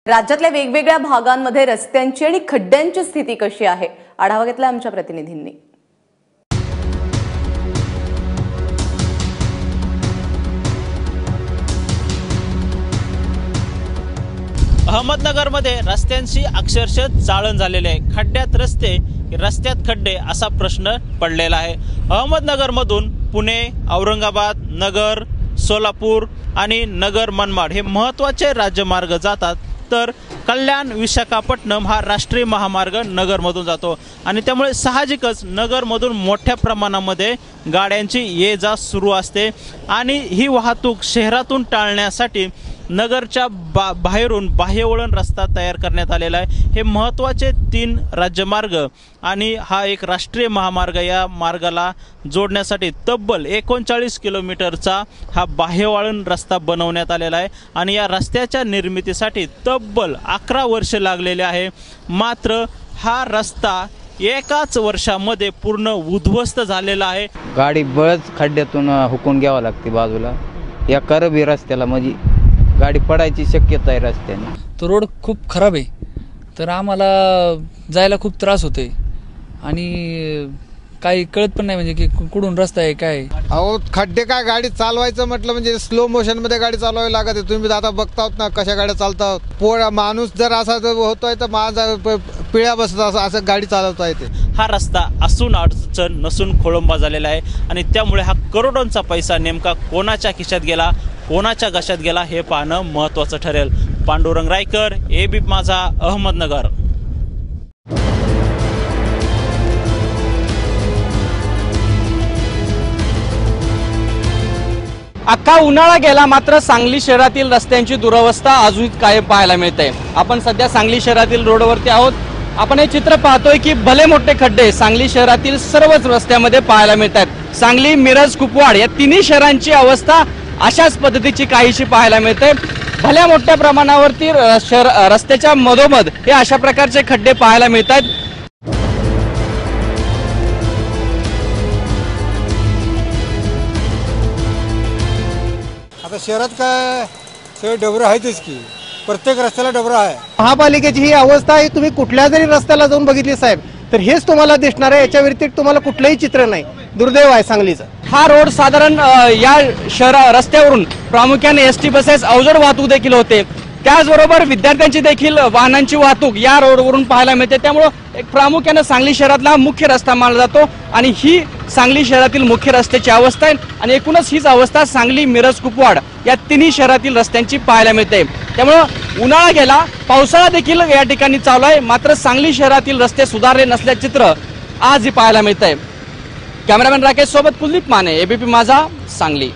राज्यातल्या वेगवेगळ्या भागांमध्ये रस्त्यांची आणि खड्ड्यांची स्थिती कशी आहे, आढावा घेतला आमच्या प्रतिनिधींनी। अहमदनगरमध्ये रस्त्यांची अक्षरशः जाळण झालेली आहे। खड्ड्यात रस्ते, रस्त्यात खड्डे असा प्रश्न पडलेला आहे। अहमदनगरमधून पुणे, औरंगाबाद, नगर, सोलापूर आणि नगर मनमाड हे महत्त्वाचे राज्यमार्ग जातात, तर कल्याण विशाखापट्टणम हा राष्ट्रीय महामार्ग नगरमधून जातो आणि त्यामुळे साहजिकच नगरमधून मोठ्या प्रमाणामध्ये गाड्यांची ये जा सुरू असते आणि ही वाहतूक शहरातून टाळण्यासाठी नगरच्या बाहेरून बाह्यवळण रस्ता तयार करण्यात आलेला आहे। हे महत्त्वाचे 3 राज्यमार्ग आणि हा एक राष्ट्रीय महामार्ग, या मार्गाला जोडण्यासाठी तब्बल 39 किलोमीटरचा हा बाह्यवळण रस्ता बनवण्यात आलेला आहे आणि या रस्त्याच्या निर्मितीसाठी तब्बल 11 वर्ष लागलेले आहे। मात्र हा रस्ता एकाच वर्षामध्ये पूर्ण उद्ध्वस्त झालेला आहे। गाडी बळच खड्ड्यातून हुकून घ्यावं लागते बाजूला, या करबी रस्त्याला म्हणजे गाडी पडायची शक्यता आहे रस्त्याने। तो रोड खूप खराब आहे, तर आम्हाला जायला खूप त्रास होतोय आणि काही कळत पण नाही म्हणजे की कुठून रस्ता आहे काय। अहो खड्डे काय, गाडी चालवायचं म्हटलं म्हणजे स्लो मोशन मध्ये गाडी चालवावी लागत आहे। तुम्ही आता बघतात ना कशा गाड्या चालतात। माणूस जर असा होतोय तर माझा पिळ्या बसत असं गाडी चालवता येते। हा रस्ता असून अडचण नसून खोळंबा झालेला आहे आणि त्यामुळे हा करोडोंचा पैसा नेमका कोणाच्या खिशात गेला, कोणाच्या घशात गेला हे पाहणं महत्त्वाचं ठरेल। पांडुरंग रायकर, एबीपी माझा, अहमदनगर। अख्खा उन्हाळा गेला, मात्र सांगली शहरातील रस्त्यांची दुरवस्था अजून कायम पाहायला मिळते। आपण सध्या सांगली शहरातील रोडवरती आहोत। आपण हे चित्र पाहतोय की भले मोठे खड्डे सांगली शहरातील सर्वच रस्त्यामध्ये पाहायला मिळतात। सांगली, मिरज, कुपवाड या तिन्ही शहरांची अवस्था अशाच पद्धतीची काहीशी पाहायला मिळते। भल्या मोठ्या प्रमाणावरती रस्त्याच्या मधोमध हे अशा प्रकारचे खड्डे पाहायला मिळतात। आता शहरात काय सगळे डबरं आहेतच की, प्रत्येक रस्त्याला डबरं आहे। महापालिकेची ही अवस्था आहे। तुम्ही कुठल्या जरी रस्त्याला जाऊन बघितली साहेब तर हेच तुम्हाला दिसणार आहे, याच्या व्यतिरिक्त तुम्हाला कुठलंही चित्र नाही। दुर्दैव आहे सांगलीचं। हा रोड साधारण या रस्त्यावरून प्रामुख्याने एसटी बसेस, अवजड वाहतूक देखील होते, त्याचबरोबर विद्यार्थ्यांची देखील वाहनांची वाहतूक या रोडवरून पाहायला मिळते। त्यामुळे एक प्रामुख्याने सांगली शहरातला मुख्य रस्ता मानला जातो आणि ही सांगली शहरातील मुख्य रस्त्याची अवस्था आहे आणि एकूणच हीच अवस्था सांगली, मिरज, कुपवाड या तिन्ही शहरातील रस्त्यांची पाहायला मिळते। त्यामुळे उन्हाळा गेला, पावसाळा देखील या ठिकाणी चालू आहे, मात्र सांगली शहरातील रस्ते सुधारले नसल्याचे चित्र आजही पाहायला मिळत आहे। कॅमेरामॅन राकेश सोबत कुलदीप माने, एबीपी माझा, सांगली।